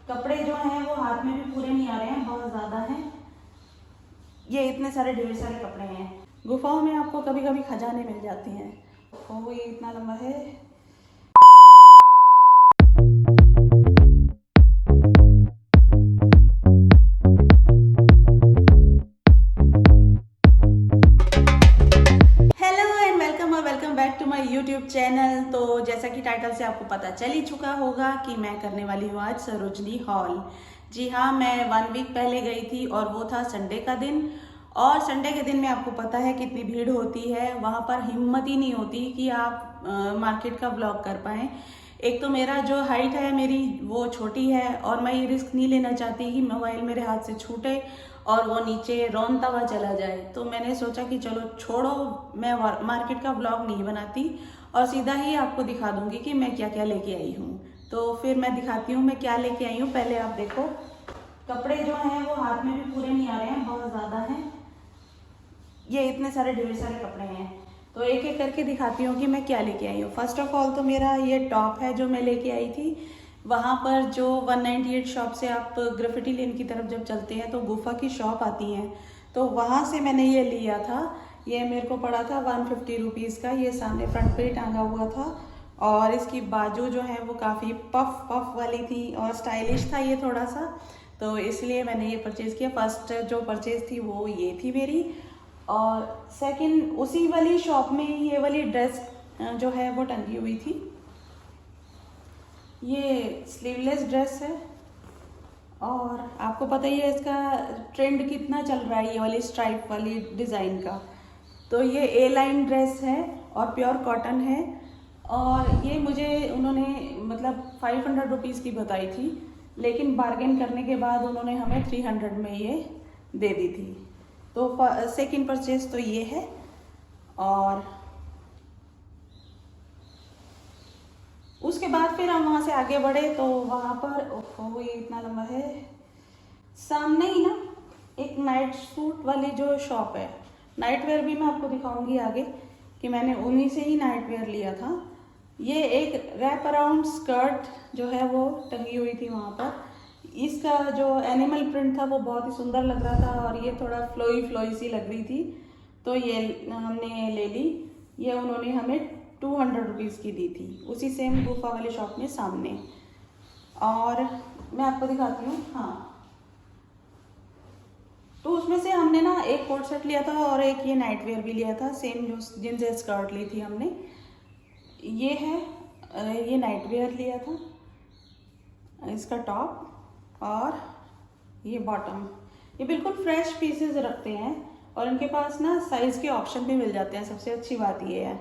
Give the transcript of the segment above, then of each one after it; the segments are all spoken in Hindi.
कपड़े जो हैं वो हाथ में भी पूरे नहीं आ रहे हैं, बहुत ज़्यादा हैं। ये इतने सारे ढेर सारे कपड़े हैं। गुफाओं में आपको कभी कभी खजाने मिल जाते हैं। वो ये इतना लंबा है। Welcome back to my YouTube channel. तो जैसा कि टाइटल से आपको पता चल ही चुका होगा कि मैं करने वाली हूँ आज सरोजनी हॉल। जी हाँ, मैं 1 वीक पहले गई थी और वो था संडे का दिन। और संडे के दिन में आपको पता है कितनी भीड़ होती है, वहाँ पर हिम्मत ही नहीं होती कि आप मार्केट का व्लॉग कर पाएँ। एक तो मेरा जो हाइट है मेरी वो छोटी है और मैं ये रिस्क नहीं लेना चाहती कि मोबाइल मेरे हाथ से छूटे और वो नीचे रौंदता हुआ चला जाए। तो मैंने सोचा कि चलो छोड़ो, मैं मार्केट का ब्लॉग नहीं बनाती और सीधा ही आपको दिखा दूंगी कि मैं क्या क्या लेके आई हूँ। तो फिर मैं दिखाती हूँ मैं क्या लेके आई हूँ। पहले आप देखो, कपड़े जो हैं वो हाथ में भी पूरे नहीं आ रहे हैं, बहुत ज़्यादा हैं। ये इतने सारे ढेर सारे कपड़े हैं, तो एक एक करके दिखाती हूँ कि मैं क्या लेके आई हूँ। फर्स्ट ऑफ ऑल तो मेरा ये टॉप है जो मैं लेके आई थी। वहाँ पर जो 198 शॉप से आप ग्रेफिटी लेन की तरफ जब चलते हैं तो गुफा की शॉप आती हैं, तो वहाँ से मैंने ये लिया था। ये मेरे को पड़ा था 150 रुपीज़ का। ये सामने फ्रंट पे टांगा हुआ था और इसकी बाजू जो है वो काफ़ी पफ पफ वाली थी और स्टाइलिश था ये थोड़ा सा, तो इसलिए मैंने ये परचेज़ किया। फर्स्ट जो परचेज़ थी वो ये थी मेरी। और सेकंड, उसी वाली शॉप में ये वाली ड्रेस जो है वो टंगी हुई थी। ये स्लीवलेस ड्रेस है और आपको पता ही है इसका ट्रेंड कितना चल रहा है, ये वाली स्ट्राइप वाली डिज़ाइन का। तो ये ए लाइन ड्रेस है और प्योर कॉटन है और ये मुझे उन्होंने मतलब 500 रुपीज़ की बताई थी, लेकिन बार्गेन करने के बाद उन्होंने हमें 300 में ये दे दी थी। तो सेकंड परचेज तो ये है। और उसके बाद फिर हम वहाँ से आगे बढ़े तो वहाँ पर ओहो ये इतना लंबा है, सामने ही ना एक नाइट सूट वाली जो शॉप है। नाइट वेयर भी मैं आपको दिखाऊंगी आगे कि मैंने उन्हीं से ही नाइट वेयर लिया था। ये एक रैप अराउंड स्कर्ट जो है वो टंगी हुई थी वहाँ पर। इसका जो एनिमल प्रिंट था वो बहुत ही सुंदर लग रहा था और ये थोड़ा फ्लोई फ्लोई सी लग रही थी, तो ये हमने ले ली। ये उन्होंने हमें 200 रुपीज़ की दी थी, उसी सेम गुफा वाली शॉप में सामने। और मैं आपको दिखाती हूँ। हाँ, तो उसमें से हमने ना एक कोट सेट लिया था और एक ये नाइट वेयर भी लिया था, सेम जो जिनसे स्कर्ट ली थी हमने। ये है ये नाइट वेयर लिया था, इसका टॉप और ये बॉटम। ये बिल्कुल फ्रेश पीसेस रखते हैं और इनके पास ना साइज़ के ऑप्शन भी मिल जाते हैं, सबसे अच्छी बात ये है।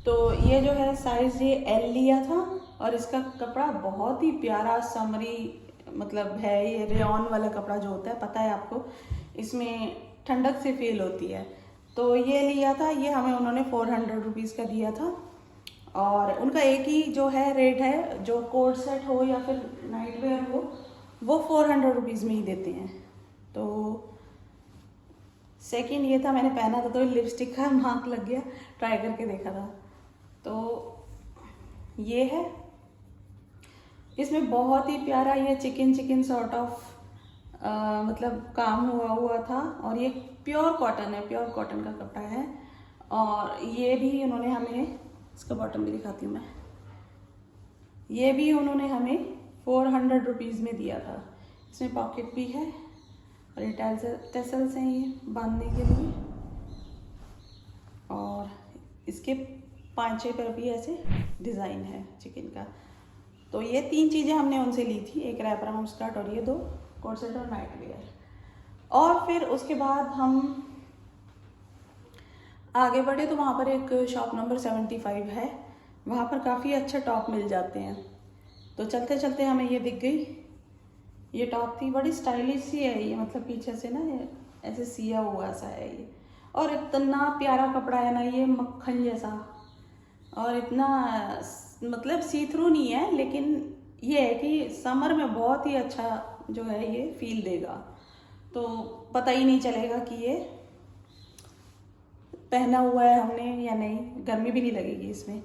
तो ये जो है साइज़ ये एल लिया था और इसका कपड़ा बहुत ही प्यारा समरी मतलब है। ये रेयॉन वाला कपड़ा जो होता है, पता है आपको, इसमें ठंडक से फील होती है। तो ये लिया था, ये हमें उन्होंने 400 रुपीज़ का दिया था। और उनका एक ही जो है रेट है, जो कोट सेट हो या फिर नाइट वेयर हो वो 400 रुपीज़ में ही देते हैं। तो सेकंड ये था, मैंने पहना था तो लिपस्टिक का मार्क लग गया, ट्राई करके देखा था। तो ये है, इसमें बहुत ही प्यारा ये चिकन सॉर्ट ऑफ मतलब काम हुआ था और ये प्योर कॉटन है, प्योर कॉटन का कपड़ा है। और ये भी उन्होंने हमें, इसका बॉटम भी दिखाती हूँ मैं, ये भी उन्होंने हमें 400 रुपीज़ में दिया था। इसमें पॉकेट भी है और ये टेसल्स हैं ये बांधने के लिए, और इसके 5-6 पर भी ऐसे डिज़ाइन है चिकन का। तो ये 3 चीज़ें हमने उनसे ली थी, एक रैप अराउंड स्कर्ट और ये 2 कोट सेट और नाइट वेयर। और फिर उसके बाद हम आगे बढ़े तो वहाँ पर एक शॉप नंबर 75 है, वहाँ पर काफ़ी अच्छे टॉप मिल जाते हैं। तो चलते चलते हमें ये दिख गई, ये टॉप थी, बड़ी स्टाइलिश सी है ये, मतलब पीछे से ना ऐसे सिया हुआ सा है ये, और इतना प्यारा कपड़ा है ना ये, मक्खन जैसा, और इतना मतलब सी थ्रू नहीं है, लेकिन ये है कि समर में बहुत ही अच्छा जो है ये फील देगा। तो पता ही नहीं चलेगा कि ये पहना हुआ है हमने या नहीं, गर्मी भी नहीं लगेगी इसमें।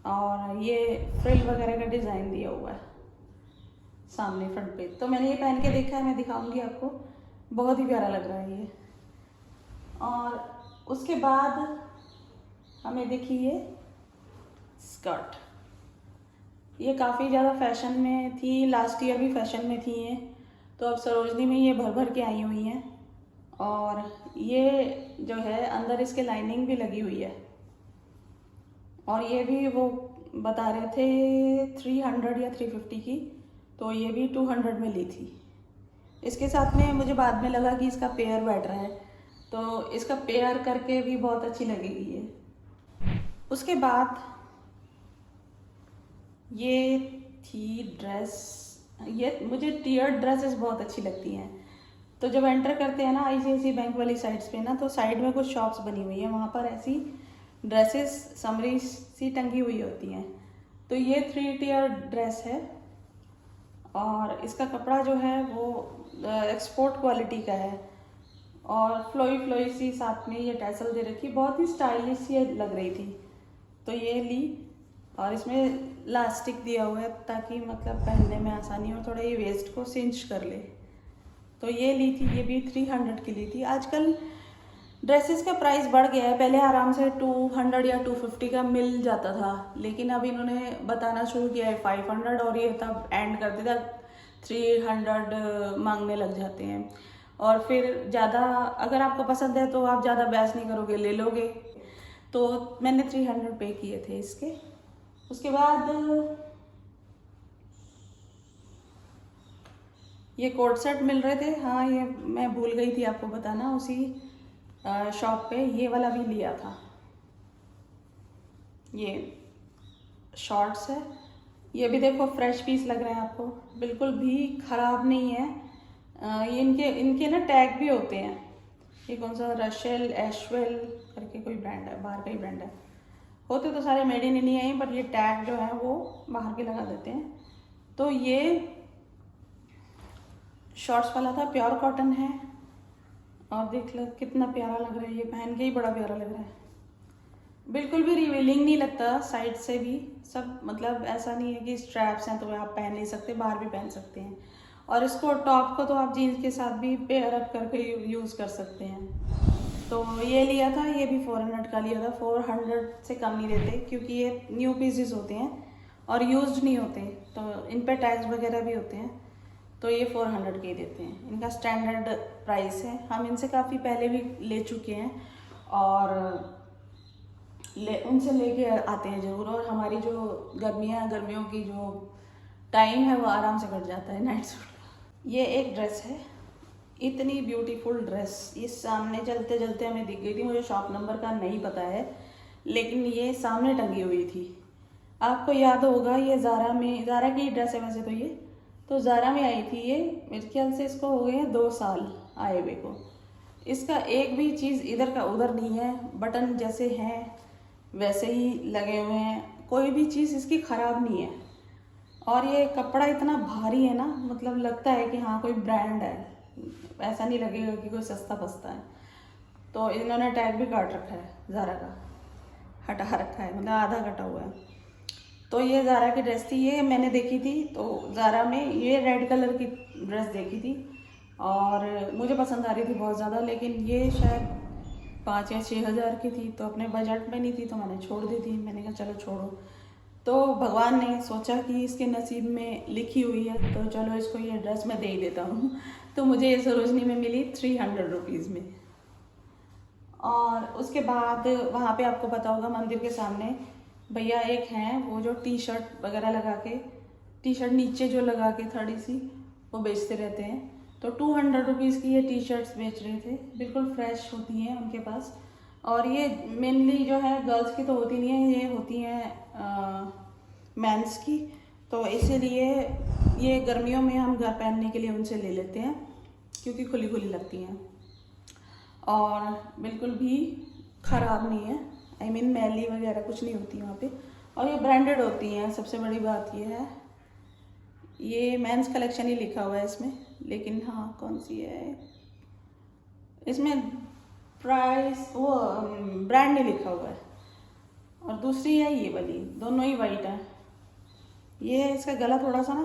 और ये फ्रिल वगैरह का डिज़ाइन दिया हुआ है, सामने फ्रंट पे। तो मैंने ये पहन के देखा है, मैं दिखाऊंगी आपको, बहुत ही प्यारा लग रहा है ये। और उसके बाद हमें देखी ये स्कर्ट, ये काफ़ी ज़्यादा फैशन में थी, लास्ट ईयर भी फैशन में थी ये, तो अब सरोजनी में ये भर भर के आई हुई हैं। और ये जो है अंदर इसके लाइनिंग भी लगी हुई है, और ये भी वो बता रहे थे 300 या 350 की, तो ये भी 200 में ली थी। इसके साथ में मुझे बाद में लगा कि इसका पेयर बेटर है, तो इसका पेयर करके भी बहुत अच्छी लगेगी ये। उसके बाद ये थी ड्रेस, ये मुझे टियर्ड ड्रेसेस बहुत अच्छी लगती हैं। तो जब एंटर करते हैं ना ICICI बैंक वाली साइड्स पे ना, तो साइड में कुछ शॉप्स बनी हुई हैं, वहाँ पर ऐसी ड्रेसेस समरी सी टंगी हुई होती हैं। तो ये 3 टियर ड्रेस है, और इसका कपड़ा जो है वो एक्सपोर्ट क्वालिटी का है, और फ्लोई फ्लोई सी साथ में ये टैसल दे रखी, बहुत ही स्टाइलिश सी लग रही थी। तो ये ली, और इसमें लास्टिक दिया हुआ है ताकि मतलब पहनने में आसानी हो, थोड़ा ये वेस्ट को सिंच कर ले। तो ये ली थी, ये भी 300 की ली थी। आजकल ड्रेसेस का प्राइस बढ़ गया है, पहले आराम से 200 या 250 का मिल जाता था, लेकिन अब इन्होंने बताना शुरू किया है 500, और ये तब एंड कर देता 300 मांगने लग जाते हैं। और फिर ज़्यादा अगर आपको पसंद है तो आप ज़्यादा बहस नहीं करोगे, ले लोगे। तो मैंने 300 पे किए थे इसके। उसके बाद ये कोट सेट मिल रहे थे, हाँ ये मैं भूल गई थी आपको बताना, उसी शॉप पे ये वाला भी लिया था। ये शॉर्ट्स है, ये भी देखो फ्रेश पीस लग रहे हैं आपको, बिल्कुल भी ख़राब नहीं है। ये इनके ना टैग भी होते हैं। ये कौन सा रशेल एशवेल करके कोई ब्रांड है, बाहर का ही ब्रांड है, होते तो सारे made in India he, but ये टैग जो है वो बाहर के लगा देते हैं। तो ये शॉर्ट्स वाला था, प्योर कॉटन है, और देख लो कितना प्यारा लग रहा है, ये पहन के ही बड़ा प्यारा लग रहा है। बिल्कुल भी रिवीलिंग नहीं लगता साइड से भी, सब मतलब ऐसा नहीं है कि स्ट्रैप्स हैं तो आप पहन नहीं सकते, बाहर भी पहन सकते हैं। और इसको टॉप को तो आप जीन्स के साथ भी पेयर अप करके यूज़ कर सकते हैं। तो ये लिया था, ये भी 400 का लिया था, 400 से कम नहीं देते क्योंकि ये न्यू पीसेस होते हैं और यूज्ड नहीं होते, तो इन पे टैग्स वगैरह भी होते हैं, तो ये 400 के ही देते हैं। इनका स्टैंडर्ड प्राइस है, हम इनसे काफ़ी पहले भी ले चुके हैं, और उनसे लेके आते हैं ज़रूर। और हमारी जो गर्मियों की जो टाइम है वो आराम से कट जाता है नाइट सूट। ये एक ड्रेस है, इतनी ब्यूटीफुल ड्रेस, ये सामने चलते चलते हमें दिख गई थी, मुझे शॉप नंबर का नहीं पता है, लेकिन ये सामने टंगी हुई थी। आपको याद होगा ये ज़ारा की ड्रेस है वैसे तो ये, तो ज़ारा में आई थी ये, मेरे ख्याल से इसको हो गए हैं 2 साल आए हुए को। इसका एक भी चीज़ इधर का उधर नहीं है, बटन जैसे हैं वैसे ही लगे हुए हैं, कोई भी चीज़ इसकी ख़राब नहीं है। और ये कपड़ा इतना भारी है ना, मतलब लगता है कि हाँ कोई ब्रांड है, ऐसा नहीं लगेगा कि कोई सस्ता पसता है। तो इन्होंने टैग भी काट रखा है, ज़ारा का हटा रखा है, मतलब आधा कटा हुआ है। तो ये ज़ारा की ड्रेस थी, ये मैंने देखी थी, तो ज़ारा में ये रेड कलर की ड्रेस देखी थी और मुझे पसंद आ रही थी बहुत ज़्यादा, लेकिन ये शायद 5 या 6 हज़ार की थी, तो अपने बजट में नहीं थी, तो मैंने छोड़ दी थी। मैंने कहा चलो छोड़ो, तो भगवान ने सोचा कि इसके नसीब में लिखी हुई है तो चलो इसको ये ड्रेस मैं दे ही देता हूँ। तो मुझे ये सरोजनी में मिली 300 रुपीज़ में। और उसके बाद वहाँ पे आपको पता होगा मंदिर के सामने भैया एक हैं, वो जो टी शर्ट वगैरह लगा के, टी शर्ट नीचे जो लगा के थोड़ी सी वो बेचते रहते हैं, तो 200 रुपीज़ की ये टी शर्ट्स बेच रहे थे, बिल्कुल फ्रेश होती हैं उनके पास। और ये मेनली जो है गर्ल्स की तो होती नहीं है, ये होती हैं मेंस की, तो इसीलिए ये गर्मियों में हम घर पहनने के लिए उनसे ले लेते हैं क्योंकि खुली खुली लगती हैं और बिल्कुल भी ख़राब नहीं है, आई मीन मैली वगैरह कुछ नहीं होती वहाँ पे, और ये ब्रांडेड होती हैं। सबसे बड़ी बात ये है, ये मेंस कलेक्शन ही लिखा हुआ है इसमें, लेकिन हाँ कौन सी है इसमें प्राइस वो ब्रांड नहीं लिखा हुआ है। और दूसरी है ये वाली, दोनों ही वाइट है। ये इसका गला थोड़ा सा ना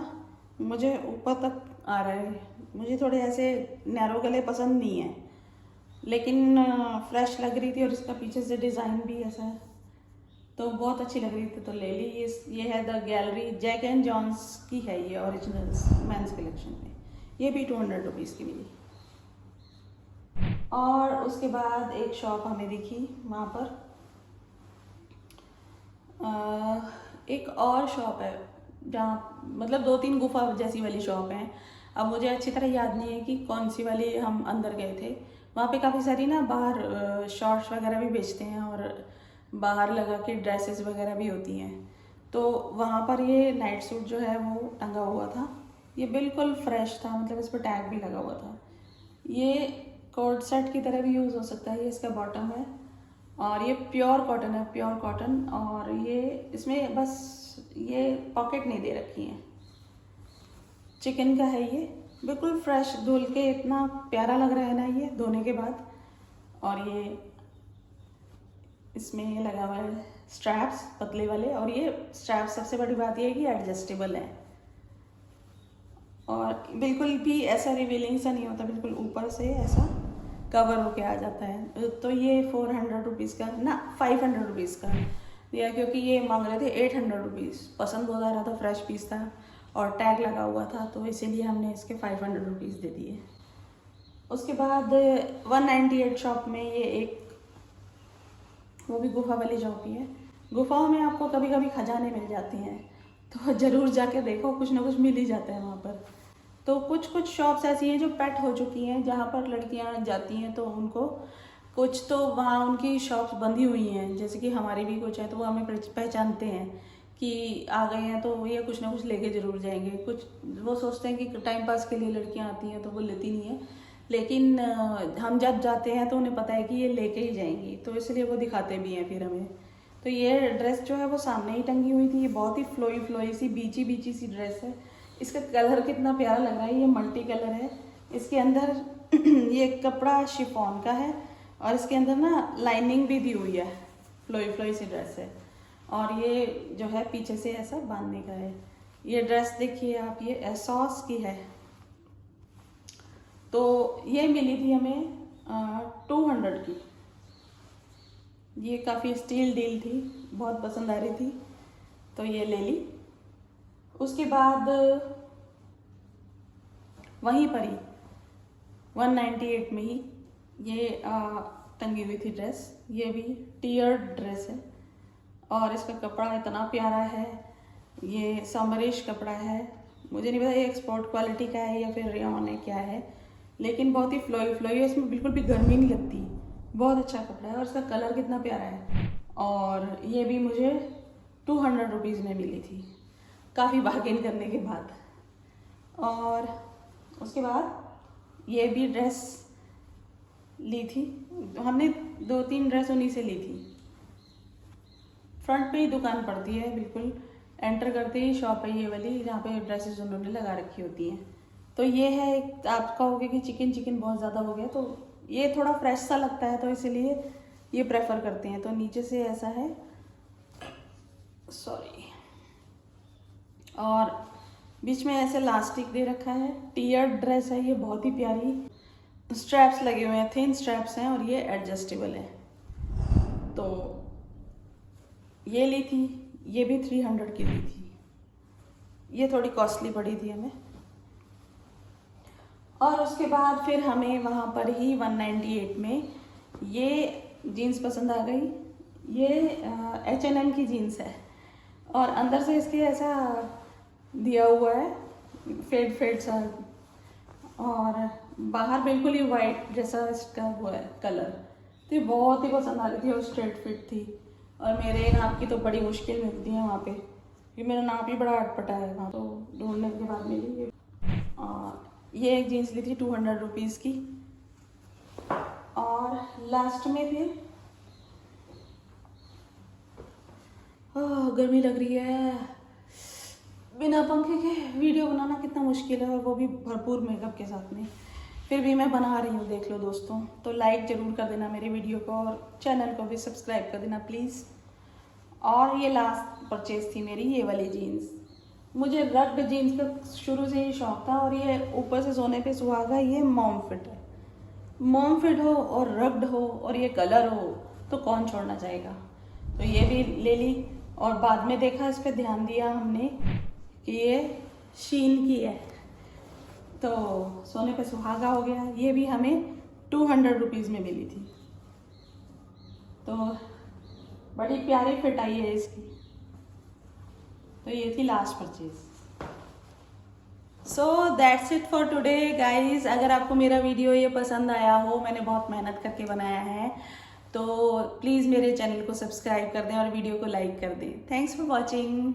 मुझे ऊपर तक आ रहा है। मुझे थोड़े ऐसे नैरो गले पसंद नहीं है, लेकिन फ्रेश लग रही थी और इसका पीछे से डिज़ाइन भी ऐसा है तो बहुत अच्छी लग रही थी तो ले ली। ये है the gallery, Jack and Jones की है ये, ओरिजिनल्स मेंस कलेक्शन में। ये भी 200 रुपीज़ की मिली। और उसके बाद एक शॉप हमें दिखी वहाँ पर, एक और शॉप है जहाँ मतलब 2-3 गुफा जैसी वाली शॉप हैं। अब मुझे अच्छी तरह याद नहीं है कि कौन सी वाली हम अंदर गए थे। वहाँ पे काफ़ी सारी ना बाहर शॉर्ट्स वगैरह भी बेचते हैं और बाहर लगा के ड्रेसेस वगैरह भी होती हैं। तो वहाँ पर ये नाइट सूट जो है वो टंगा हुआ था। ये बिल्कुल फ्रेश था, मतलब इस पर टैग भी लगा हुआ था। ये कोट सेट की तरह भी यूज़ हो सकता है। ये इसका बॉटम है और ये प्योर कॉटन है, प्योर कॉटन। और ये इसमें बस ये पॉकेट नहीं दे रखी है। चिकन का है ये, बिल्कुल फ्रेश, धुल के इतना प्यारा लग रहा है ना ये धोने के बाद। और ये इसमें ये लगा हुआ है स्ट्रैप्स पतले वाले, और ये स्ट्रैप्स सबसे बड़ी बात ये है कि एडजस्टेबल है और बिल्कुल भी ऐसा रिवीलिंग सा नहीं होता, बिल्कुल ऊपर से ऐसा कवर होके आ जाता है। तो ये 400 रुपीज़ का ना 500 रुपीज़ का दिया, क्योंकि ये मांग रहे थे 800 रुपीज़। पसंद बहुत आ रहा था, फ्रेश पीस था और टैग लगा हुआ था, तो इसीलिए हमने इसके 500 रुपीज़ दे दिए। उसके बाद 198 शॉप में ये एक, वो भी गुफा वाली शॉप ही है। गुफाओं में आपको कभी कभी खजाने मिल जाती हैं, तो ज़रूर जाके देखो, कुछ ना कुछ मिल ही जाता है वहाँ पर। तो कुछ शॉप्स ऐसी हैं जो पेट हो चुकी हैं, जहाँ पर लड़कियाँ जाती हैं तो उनको कुछ तो वहाँ उनकी शॉप्स बंधी हुई हैं, जैसे कि हमारी भी कुछ है, तो वो हमें पहचानते हैं कि आ गए हैं तो ये कुछ ना कुछ लेके ज़रूर जाएंगे। कुछ वो सोचते हैं कि टाइम पास के लिए लड़कियाँ आती हैं तो वो लेती नहीं है, लेकिन हम जब जाते हैं तो उन्हें पता है कि ये लेके ही जाएंगी, तो इसलिए वो दिखाते भी हैं फिर हमें। तो ये ड्रेस जो है वो सामने ही टंगी हुई थी। ये बहुत ही फ्लोई सी बीची सी ड्रेस है। इसका कलर कितना प्यारा लग रहा है, ये मल्टी कलर है। इसके अंदर ये कपड़ा शिफॉन का है और इसके अंदर ना लाइनिंग भी दी हुई है, फ्लोई सी ड्रेस है। और ये जो है पीछे से ऐसा बांधने का है। ये ड्रेस देखिए आप, ये एसॉस की है। तो ये मिली थी हमें 200 की। ये काफ़ी स्टील डील थी, बहुत पसंद आ रही थी तो ये ले ली। उसके बाद वहीं पर ही 198 में ही ये टंगी हुई थी ड्रेस। ये भी टियर्ड ड्रेस है और इसका कपड़ा इतना प्यारा है। ये समरिश कपड़ा है, मुझे नहीं पता ये एक्सपोर्ट क्वालिटी का है या फिर रेयॉन है क्या है, लेकिन बहुत ही फ्लोई है। इसमें बिल्कुल भी गर्मी नहीं लगती, बहुत अच्छा कपड़ा है और इसका कलर कितना प्यारा है। और ये भी मुझे 200 रुपीज़ में मिली थी, काफ़ी बार्गेन करने के बाद। और उसके बाद ये भी ड्रेस ली थी हमने, 2-3 ड्रेस उन्हीं से ली थी। फ्रंट पे ही दुकान पड़ती है, बिल्कुल एंटर करते ही शॉप है ये वाली, जहाँ पे ड्रेसेस उन्होंने लगा रखी होती हैं। तो ये है, आप कहोगे कि चिकन बहुत ज़्यादा हो गया, तो ये थोड़ा फ्रेश सा लगता है तो इसीलिए ये प्रेफर करते हैं। तो नीचे से ऐसा है, सॉरी, और बीच में ऐसे लास्टिक दे रखा है। टियर्ड ड्रेस है ये, बहुत ही प्यारी। स्ट्रैप्स लगे हुए हैं, थिन स्ट्रैप्स हैं और ये एडजस्टेबल है। तो ये ली थी, ये भी 300 की ली थी। ये थोड़ी कॉस्टली पड़ी थी हमें। और उसके बाद फिर हमें वहाँ पर ही 198 में ये जीन्स पसंद आ गई। ये H&M की जीन्स है और अंदर से इसके ऐसा दिया हुआ है फेड सा, और बाहर बिल्कुल ही वाइट जैसा इसका वो है कलर। तो ये बहुत ही पसंद आ रही थी और स्ट्रेट फिट थी, और मेरे नाप की तो बड़ी मुश्किल मिलती है वहाँ पे, क्योंकि मेरा नाप ही बड़ा अटपटा है वहाँ। तो ढूंढने के बाद मिली ये। और ये एक जीन्स ली थी 200 रुपीज़ की। और लास्ट में फिर गर्मी लग रही है, बिना पंखे के वीडियो बनाना कितना मुश्किल है, और वो भी भरपूर मेकअप के साथ में। फिर भी मैं बना रही हूँ, देख लो दोस्तों। तो लाइक ज़रूर कर देना मेरे वीडियो को और चैनल को भी सब्सक्राइब कर देना प्लीज़। और ये लास्ट परचेज थी मेरी, ये वाली जीन्स। मुझे रग्ड जीन्स का शुरू से ही शौक था, और ये ऊपर से सोने पे सुहागा, ये मॉम फिट है। मॉम फिट हो और रग्ड हो और ये कलर हो तो कौन छोड़ना चाहेगा। तो ये भी ले ली, और बाद में देखा, इस पे ध्यान दिया हमने कि ये शीन की है, तो सोने पे सुहागा हो गया। ये भी हमें 200 रुपीज़ में मिली थी, तो बड़ी प्यारी फिट आई है इसकी। तो ये थी last purchase. So that's it for today guys. अगर आपको मेरा वीडियो ये पसंद आया हो, मैंने बहुत मेहनत करके बनाया है, तो प्लीज़ मेरे चैनल को सब्सक्राइब कर दें और वीडियो को लाइक कर दें। Thanks for watching.